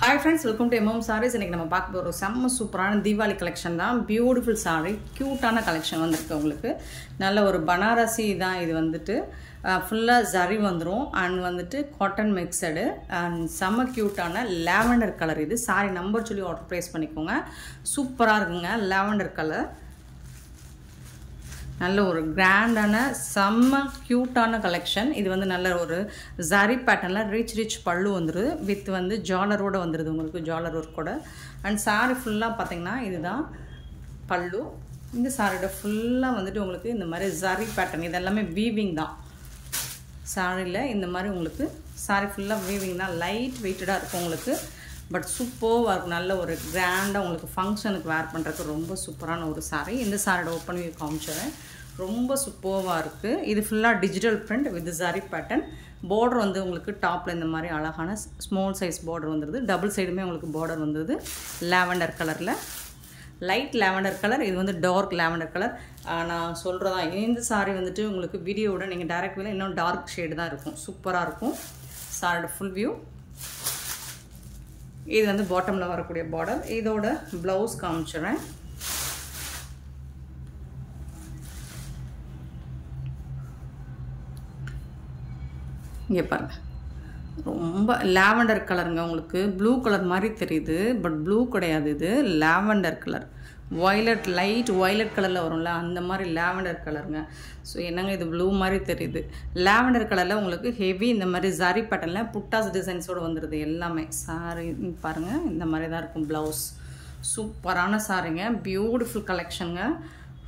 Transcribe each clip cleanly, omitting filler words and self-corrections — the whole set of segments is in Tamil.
Hi friends, welcome to MM Sarees. இன்னைக்கு நம்ம பார்க்க போற செம்ம சூப்பரான தீபாவளி கலெக்ஷன் தான். பியூட்டிஃபுல் saree, கியூட்டான கலெக்ஷன் வந்திருக்கு உங்களுக்கு. நல்ல ஒரு பனாரசி தான் இது வந்துட்டு. ஃபுல்லா zari வந்துரும் and வந்துட்டு cotton mixed and செம்ம கியூட்டான லாவெண்டர் கலர் இது. saree நம்பர் சொல்லி ஆர்டர் பிளேஸ் பண்ணிக்கோங்க. சூப்பரா இருக்குங்க லாவெண்டர் கலர். நல்ல ஒரு கிராண்டான செம்ம கியூட்டான கலெக்ஷன். இது வந்து நல்ல ஒரு zari பேட்டர்ன்ல ரிச் பல்லு வந்துருது வித் வந்து ஜாலரோட வந்துருது உங்களுக்கு ஜாலர் ஒர்க்கோட. அண்ட் saree ஃபுல்லா பாத்தீங்கன்னா இதுதான் பல்லு. இந்த சாரியோட ஃபுல்லா வந்துட்டு உங்களுக்கு இந்த மாதிரி zari பேட்டர்ன் இதெல்லாமே வீவிங் தான். சாரில இந்த மாதிரி உங்களுக்கு saree ஃபுல்லா வீவிங் தான். லைட் வெயிட்டடா இருக்கும் உங்களுக்கு. பட் சூப்பர்வா இருக்கும். நல்ல ஒரு கிராண்டா உங்களுக்கு ஃபங்க்ஷனுக்கு வேர் பண்றதுக்கு ரொம்ப சூப்பரான ஒரு saree. இந்த சாரியோட ஓபன் வியூ காமிச்சறேன். ரொம்ப சூப்பர்வா இருக்கு. இது ஃபுல்லா digital print with zari pattern. border வந்து உங்களுக்கு டாப்ல இந்த மாதிரி அழகான ஸ்மால் சைஸ் border வந்துருது. டபுள் சைடுமே உங்களுக்கு border வந்துருது. லாவெண்டர் கலர்ல. Light lavender colour. இது வந்து டார்க் லாவெண்டர் கலர். நான் சொல்றதா இந்த saree வந்துட்டு உங்களுக்கு வீடியோவோட நீங்க டைரக்ட் வியூல இன்னும் டார்க் ஷேட் தான் இருக்கும். சூப்பரா இருக்கும். சாரியோட ஃபுல் வியூ. இது வந்து பாட்டம்ல வரக்கூடிய border. இதோட ப்ளவுஸ் காமிச்சறேன். இங்க பாருங்க. ரொம்ப லாவெண்டர் கலருங்க உங்களுக்கு. ப்ளூ கலர் மாதிரி தெரியுது பட் ப்ளூ கிடையாது இது. Lavender colour. Violet light violet கலர்ல வரும்ல அந்த மாதிரி லாவெண்டர் கலருங்க. ஸோ என்னங்க இது ப்ளூ மாதிரி தெரியுது. லாவெண்டர் கலர்ல உங்களுக்கு ஹெவி இந்த மாதிரி zari பேட்டர்ன்ல புட்டாஸ் டிசைன்ஸோட வந்துருது எல்லாமே. சாரி பாருங்க இந்த மாதிரி தான் இருக்கும் ப்ளவுஸ். சூப்பரான சாரிங்க. பியூட்டிஃபுல் கலெக்ஷனுங்க.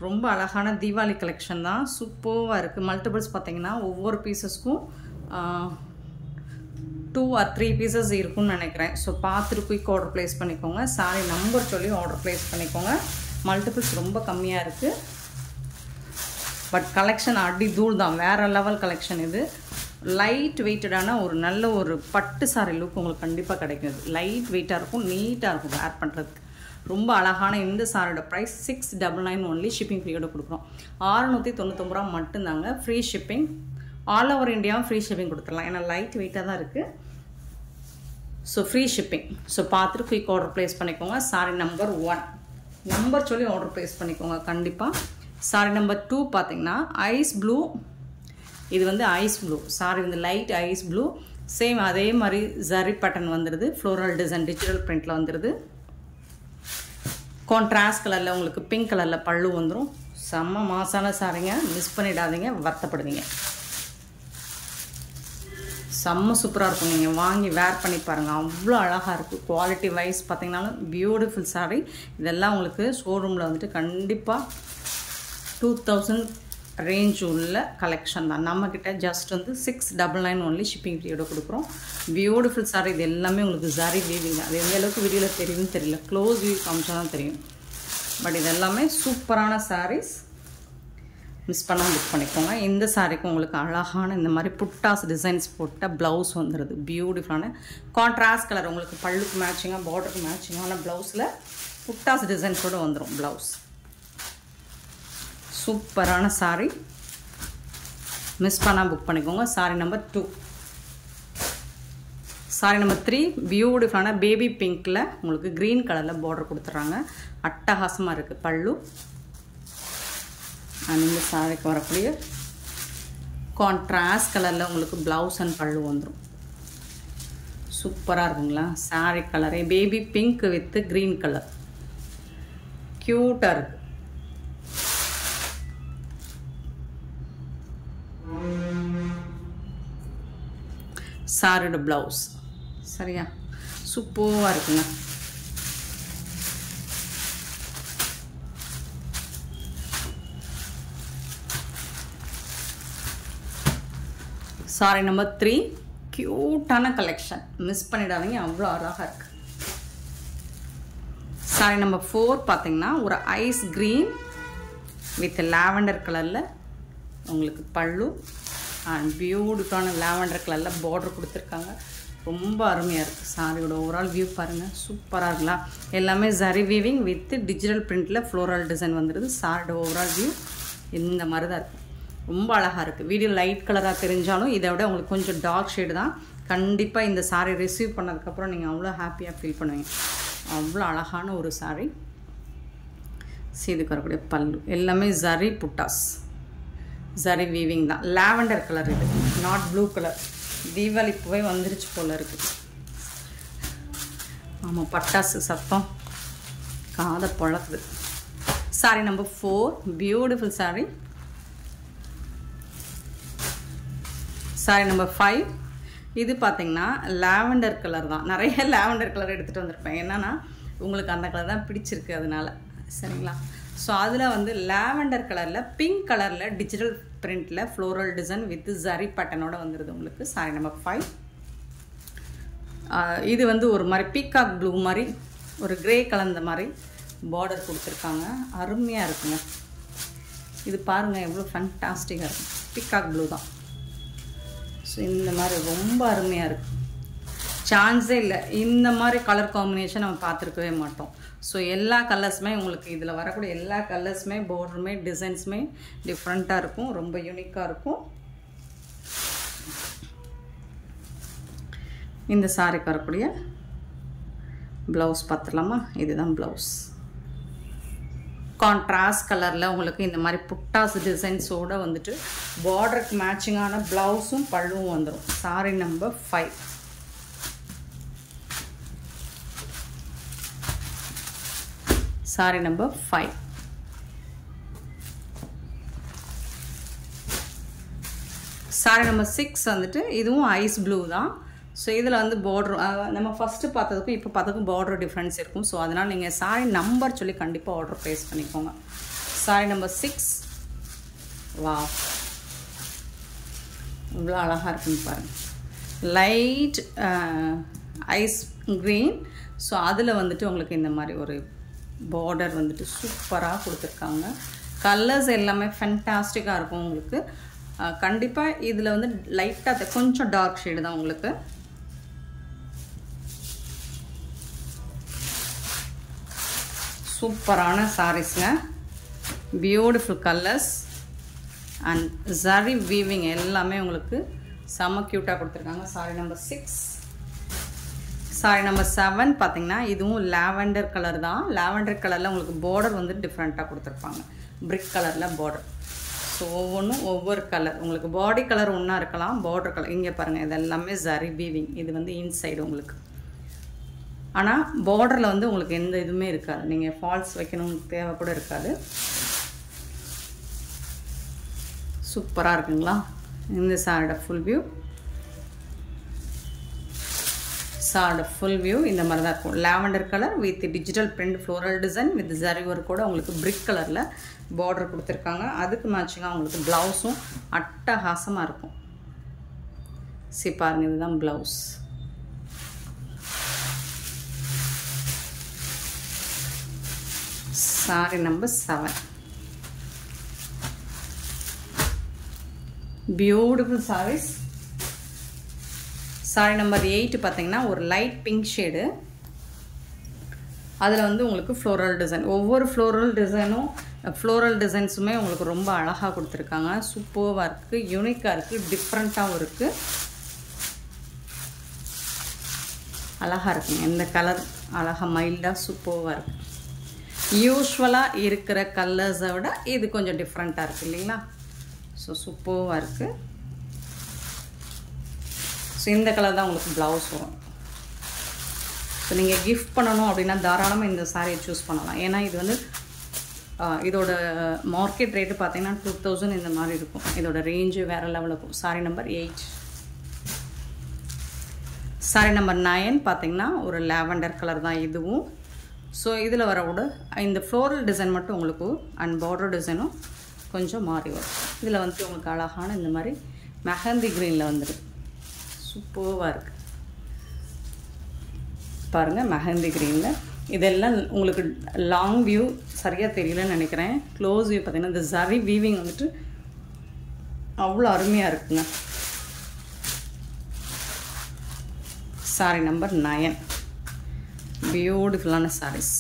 ரொம்ப அழகான தீபாவளி கலெக்ஷன் தான். சூப்பராக இருக்குது. மல்டிபிள்ஸ் பார்த்தீங்கன்னா ஒவ்வொரு பீசஸ்க்கும் 2 or 3 பீசஸ் இருக்கும்னு நினைக்கிறேன். ஸோ பார்த்துட்டு குயிக் ஆர்டர் பிளேஸ் பண்ணிக்கோங்க. சாரி நம்பர் சொல்லி ஆர்டர் பிளேஸ் பண்ணிக்கோங்க. மல்டிபிள்ஸ் ரொம்ப கம்மியாக இருக்குது. பட் கலெக்ஷன் அடி தூள் தான். வேறு லெவல் கலெக்ஷன் இது. லைட் வெயிட்டடான ஒரு நல்ல ஒரு பட்டு சாரி லுக் உங்களுக்கு கண்டிப்பாக கிடைக்கும். இது லைட் வெயிட்டாக இருக்கும். நீட்டாக இருக்கும் வேர் பண்ணுறதுக்கு. ரொம்ப அழகான இந்த சாரியோட ப்ரைஸ் 699 ஒன்லி. ஷிப்பிங் ஃப்ரீயோட கொடுக்குறோம். 699 ரூபா மட்டும்தாங்க. Free shipping. ஆல் ஓவர் இந்தியாவும் ஃப்ரீ ஷிப்பிங் கொடுத்துடலாம். ஏன்னா லைட் வெயிட்டாக தான் இருக்குது. So free shipping. ஸோ பார்த்துட்டு குயிக் ஆர்டர் பிளேஸ் பண்ணிக்கோங்க. சாரி நம்பர் 1 நம்பர் சொல்லி ஆர்டர் பிளேஸ் பண்ணிக்கோங்க கண்டிப்பாக. சாரி நம்பர் 2 பார்த்தீங்கன்னா ஐஸ் ப்ளூ. இது வந்து ஐஸ் ப்ளூ. சாரி வந்து லைட் ஐஸ் ப்ளூ. சேம் அதே மாதிரி zari பேட்டர்ன் வந்துடுது. ஃப்ளோரல் டிசைன் டிஜிட்டல் பிரிண்டில் வந்துடுது. கான்ட்ராஸ்ட் கலரில் உங்களுக்கு பிங்க் கலரில் பல்லு வந்துடும். செம்ம மாசான சாரிங்க. மிஸ் பண்ணிடாதீங்க. வருத்தப்படுவீங்க. செம்ம சூப்பராக இருக்கும். நீங்கள் வாங்கி வேர் பண்ணி பாருங்கள். அவ்வளோ அழகாக இருக்குது. குவாலிட்டி வைஸ் பார்த்தீங்கன்னாலும் பியூட்டிஃபுல் சாரி. இதெல்லாம் உங்களுக்கு ஷோரூமில் வந்துட்டு கண்டிப்பாக 2000 ரேஞ்ச் உள்ள கலெக்ஷன் தான். நம்மக்கிட்ட ஜஸ்ட் வந்து 699 ஒன்லி ஷிப்பிங் ஃப்ரீயோட கொடுக்குறோம். Beautiful sorry. இது எல்லாமே உங்களுக்கு zari வீவிங். அது எந்த அளவுக்கு வீடியோவில் தெரியும்னு தெரியல. க்ளோஸ் வியூ காமிச்சா தான் தெரியும். பட் இது எல்லாமே சூப்பரான சாரீஸ். மிஸ் பண்ணாமல் புக் பண்ணிக்கோங்க. இந்த சாரிக்கு உங்களுக்கு அழகான இந்த மாதிரி புட்டாஸ் டிசைன்ஸ் போட்ட ப்ளவுஸ் வந்துடுது. பியூட்டிஃபுல்லான கான்ட்ராஸ்ட் கலர். உங்களுக்கு பல்லுக்கு மேட்சிங்காக பார்டருக்கு மேட்சிங்கான ப்ளவுஸில் புட்டாஸ் டிசைன்ஸோடு வந்துடும் ப்ளவுஸ். சூப்பரான சாரி. மிஸ் பண்ணாமல் புக் பண்ணிக்கோங்க. Sorry number 2. சாரி நம்பர் 3 பியூட்டிஃபுல்லான பேபி பிங்க்கில் உங்களுக்கு க்ரீன் கலரில் பார்டர் கொடுத்துட்றாங்க. அட்டகாசமாக இருக்குது பல்லு. அந்த சாரிக்கு வரக்கூடிய கான்ட்ராஸ்ட் கலரில் உங்களுக்கு ப்ளவுஸ் அண்ட் பல்லு வந்துடும். சூப்பராக இருக்குங்களா சாரி கலரே. Baby pink with green colour. க்யூட்டாக இருக்கு. சாரியோட ப்ளவுஸ் சரியா சூப்பராக இருக்குங்க. சாரி நம்பர் 3 கியூட்டான கலெக்ஷன். மிஸ் பண்ணிடாதீங்க. அவ்வளோ அழகாக இருக்குது. சாரி நம்பர் 4 பார்த்தீங்கன்னா ஒரு ஐஸ் க்ரீன் வித் லாவெண்டர் கலரில் உங்களுக்கு பல்லு அண்ட் பியூட்டிஃபுல்லான லாவெண்டர் கலரில் பார்டர் கொடுத்துருக்காங்க. ரொம்ப அருமையாக இருக்குது. சாரியோட ஓவரால் வியூ பாருங்கள். சூப்பராக இருக்கலாம். எல்லாமே zari வீவிங் வித் டிஜிட்டல் பிரிண்டில் ஃப்ளோரல் டிசைன் வந்துடுது. சாரியோட ஓவரால் வியூ இந்த மாதிரி தான் இருக்குது. ரொம்ப அழகாக இருக்குது. வீடியோ லைட் கலராக தெரிஞ்சாலும் இதை விட உங்களுக்கு கொஞ்சம் டார்க் ஷேடு தான். கண்டிப்பாக இந்த சாரீ ரிசீவ் பண்ணதுக்கப்புறம் நீங்கள் அவ்வளோ ஹாப்பியாக ஃபீல் பண்ணுவீங்க. அவ்வளோ அழகான ஒரு சாரீ. இதுக்கு வரக்கூடிய பல்லு எல்லாமே ஜரி புட்டாஸ், ஜரி வீவிங் தான். லாவெண்டர் கலர் இது, நாட் ப்ளூ கலர். தீபாவளி பூவே வந்துருச்சு போல் இருக்குது. ஆமாம், பட்டாசு சத்தம் காதை பொழக்குது. Sari number 4, beautiful sari. Sari number 5, இது பார்த்திங்கன்னா லாவெண்டர் கலர் தான். நிறைய லாவெண்டர் கலர் எடுத்துகிட்டு வந்திருப்பேன், என்னென்னா உங்களுக்கு அந்த கலர் தான் பிடிச்சிருக்கு அதனால். சரிங்களா? ஸோ அதில் வந்து லாவெண்டர் கலரில் பிங்க் கலரில் டிஜிட்டல் பிரிண்டில் ஃப்ளோரல் டிசைன் வித் ஜரி பேட்டர்னோட வந்துடுது உங்களுக்கு. சாரி நம்பர் 5. இது வந்து ஒரு மாதிரி பீகாக் ப்ளூ மாதிரி ஒரு கிரே கலந்த மாதிரி பார்டர் கொடுத்துருக்காங்க. அருமையாக இருக்குங்க. இது பாருங்கள் எவ்வளோ ஃபேண்டாஸ்டிக்காக இருக்கும். பீகாக் ப்ளூ தான். ஸோ இந்த மாதிரி ரொம்ப அருமையாக இருக்குது. சான்ஸே இல்லை, இந்த மாதிரி கலர் காம்பினேஷன் நம்ம பார்த்துருக்கவே மாட்டோம். ஸோ எல்லா கலர்ஸுமே உங்களுக்கு இதில் வரக்கூடிய எல்லா கலர்ஸுமே பார்டருமே டிசைன்ஸுமே டிஃப்ரெண்ட்டாக இருக்கும், ரொம்ப யூனிக்காக இருக்கும். இந்த சாரிக்கு வரக்கூடிய ப்ளவுஸ் பார்த்துடலாமா? இதுதான் ப்ளவுஸ். கான்ட்ராஸ்ட் கலரில் உங்களுக்கு இந்த மாதிரி புட்டாஸ் டிசைன்ஸோடு வந்துட்டு பார்டருக்கு மேட்சிங்கான ப்ளவுஸும் பல்லுவும் வந்துடும். Sorry number 5. Sorry number 5. Sorry number 6 வந்துட்டு இதுவும் ஐஸ் ப்ளூ தான். ஸோ இதில் வந்து பார்டர் நம்ம ஃபஸ்ட்டு பார்த்ததுக்கும் இப்போ பார்த்ததுக்கும் பார்டர் டிஃப்ரென்ஸ் இருக்கும். ஸோ அதனால் நீங்கள் சாரி நம்பர் சொல்லி கண்டிப்பாக ஆர்டர் ப்ளேஸ் பண்ணிக்கோங்க. Sorry number 6. வா, இவ்வளோ அழகாக இருக்குன்னு பாருங்கள். Light ice green. ஸோ அதில் வந்துட்டு உங்களுக்கு இந்த மாதிரி ஒரு பார்டர் வந்துட்டு சூப்பராக கொடுத்துருக்காங்க. கலர்ஸ் எல்லாமே ஃபென்டாஸ்டிக்காக இருக்கும் உங்களுக்கு. கண்டிப்பாக இதில் வந்து லைட்டாக கொஞ்சம் டார்க் ஷேடு தான் உங்களுக்கு. சூப்பரான சாரீஸ்ங்க, beautiful colours and zari weaving எல்லாமே உங்களுக்கு செம்ம க்யூட்டாக கொடுத்துருக்காங்க. Sorry number 6. சாரி நம்பர் 7 பார்த்தீங்கன்னா இதுவும் லாவெண்டர் கலர் தான். லாவெண்டர் கலரில் உங்களுக்கு பார்டர் வந்து டிஃப்ரெண்ட்டாக கொடுத்துருப்பாங்க, பிரிக் கலரில் பார்டர். ஸோ ஒவ்வொன்றும் ஒவ்வொரு கலர். உங்களுக்கு பாடி கலர் ஒன்றா இருக்கலாம், பார்டர் கலர் இங்கே பாருங்கள் இது எல்லாமே ஜரி வீவிங். இது வந்து இன்சைடு உங்களுக்கு. ஆனால் பார்டரில் வந்து உங்களுக்கு எந்த இதுவுமே இருக்காது, நீங்கள் ஃபால்ஸ் வைக்கணும்னு தேவை கூட இருக்காது. சூப்பராக இருக்குங்களா? இந்த சாரோட ஃபுல் வியூ. சாரோட ஃபுல் வியூ இந்த மாதிரி தான் இருக்கும். Lavender colour with digital print floral design with zari ஒர்க்கோட உங்களுக்கு பிரிக் கலரில் பார்டர் கொடுத்துருக்காங்க. அதுக்கு மேட்சிங்காக உங்களுக்கு ப்ளவுஸும் அட்டகாசமாக இருக்கும். சரி பாருங்கள், இதுதான் blouse. Sari number 7. Beautiful sarees. Sari number 8 பார்த்தீங்கன்னா ஒரு லைட் பிங்க் ஷேடு. அதில் வந்து உங்களுக்கு ஃப்ளோரல் டிசைன், ஒவ்வொரு ஃப்ளோரல் டிசைன்ஸுமே உங்களுக்கு ரொம்ப அழகாக கொடுத்துருக்காங்க. சூப்பராக இருக்குது, யூனிக்காக இருக்குது, டிஃப்ரெண்ட்டாகவும் இருக்குது, அழகாக இருக்குங்க. இந்த கலர் அழகாக மைல்டாக சூப்பராக இருக்குது. யூஸ்வலாக இருக்கிற கலர்ஸை விட இது கொஞ்சம் டிஃப்ரெண்ட்டாக இருக்குது இல்லைங்களா? ஸோ சூப்பராக இருக்குது. ஸோ இந்த கலர் தான் உங்களுக்கு ப்ளவுஸ் வரும். ஸோ நீங்கள் கிஃப்ட் பண்ணணும் அப்படின்னா தாராளமாக இந்த சாரியை சூஸ் பண்ணலாம். ஏன்னா இது வந்து இதோட மார்க்கெட் ரேட்டு பார்த்தீங்கன்னா 2000 இந்த மாதிரி இருக்கும். இதோட ரேஞ்சு வேறு லெவலில் இருக்கும். Sorry number 8. சாரி நம்பர் 9 பார்த்தீங்கன்னா ஒரு லாவெண்டர் கலர் தான் இதுவும். ஸோ இதில் வரக்கூட இந்த ஃப்ளோரல் டிசைன் மட்டும் உங்களுக்கு அண்ட் பார்டர் டிசைனும் கொஞ்சம் மாறி வரும். இதில் வந்து உங்களுக்கு அழகான இந்த மாதிரி மெஹந்தி க்ரீனில் வந்துடும். சூப்பராக இருக்குது பாருங்கள், மெஹந்தி க்ரீனில். இதெல்லாம் உங்களுக்கு லாங் வியூ சரியாக தெரியலன்னு நினைக்கிறேன். க்ளோஸ் வியூ பார்த்திங்கன்னா இந்த ஜரி வீவிங் வந்துட்டு அவ்வளோ அருமையாக இருக்குங்க. சாரி நம்பர் 9. பியூட்டிஃபுல்லான சாரீஸ்.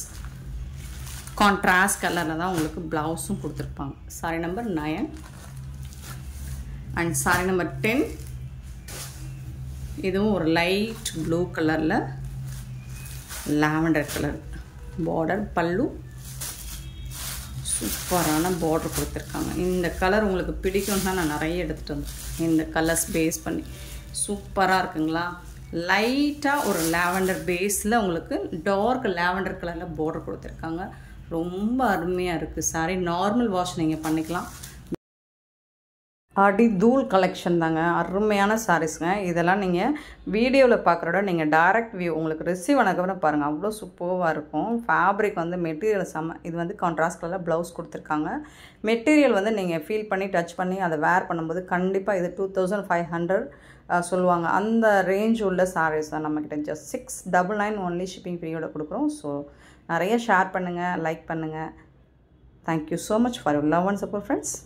கான்ட்ராஸ்ட் கலரில் தான் உங்களுக்கு ப்ளவுஸும் கொடுத்துருப்பாங்க. Sorry number 9 and sorry number 10. இதுவும் ஒரு லைட் ப்ளூ கலரில் லாவெண்டர் கலர் பார்டர், பல்லு சூப்பரான பார்டர் கொடுத்துருக்காங்க. இந்த கலர் உங்களுக்கு பிடிக்கும்னா நான் நிறைய எடுத்துகிட்டு வந்தேன். இந்த கலர்ஸ் பேஸ் பண்ணி சூப்பராக இருக்குங்களா? லைட்டாக ஒரு லாவெண்டர் பேஸில் உங்களுக்கு டார்க் லாவெண்டர் கலரில் பார்டர் கொடுத்துருக்காங்க. ரொம்ப அருமையாக இருக்குது சாரி. நார்மல் வாஷ் நீங்கள் பண்ணிக்கலாம். அடி தூள் கலெக்ஷன் தாங்க, அருமையான சாரீஸுங்க. இதெல்லாம் நீங்கள் வீடியோவில் பார்க்குறோட நீங்கள் டைரக்ட் வியூ உங்களுக்கு ரிசீவ் ஆனதுக்கப்புறம் பாருங்கள், அவ்வளோ சூப்பராக இருக்கும். ஃபேப்ரிக் வந்து மெட்டீரியல் செம்ம. இது வந்து கான்ட்ராஸ்ட் கலரில் ப்ளவுஸ் கொடுத்துருக்காங்க. மெட்டீரியல் வந்து நீங்கள் ஃபீல் பண்ணி டச் பண்ணி அதை வேர் பண்ணும்போது கண்டிப்பாக இது 2500 சொல்லுவாங்க. அந்த ரேஞ்ச் உள்ள சாரீஸ் தான் நம்மக்கிட்ட. ஜஸ்ட் 699 ஒன்லி ஷிப்பிங் ஃப்ரீயோட கொடுக்குறோம். ஸோ நிறைய ஷேர் பண்ணுங்கள், லைக் பண்ணுங்கள். Thank you so much for your love and support friends.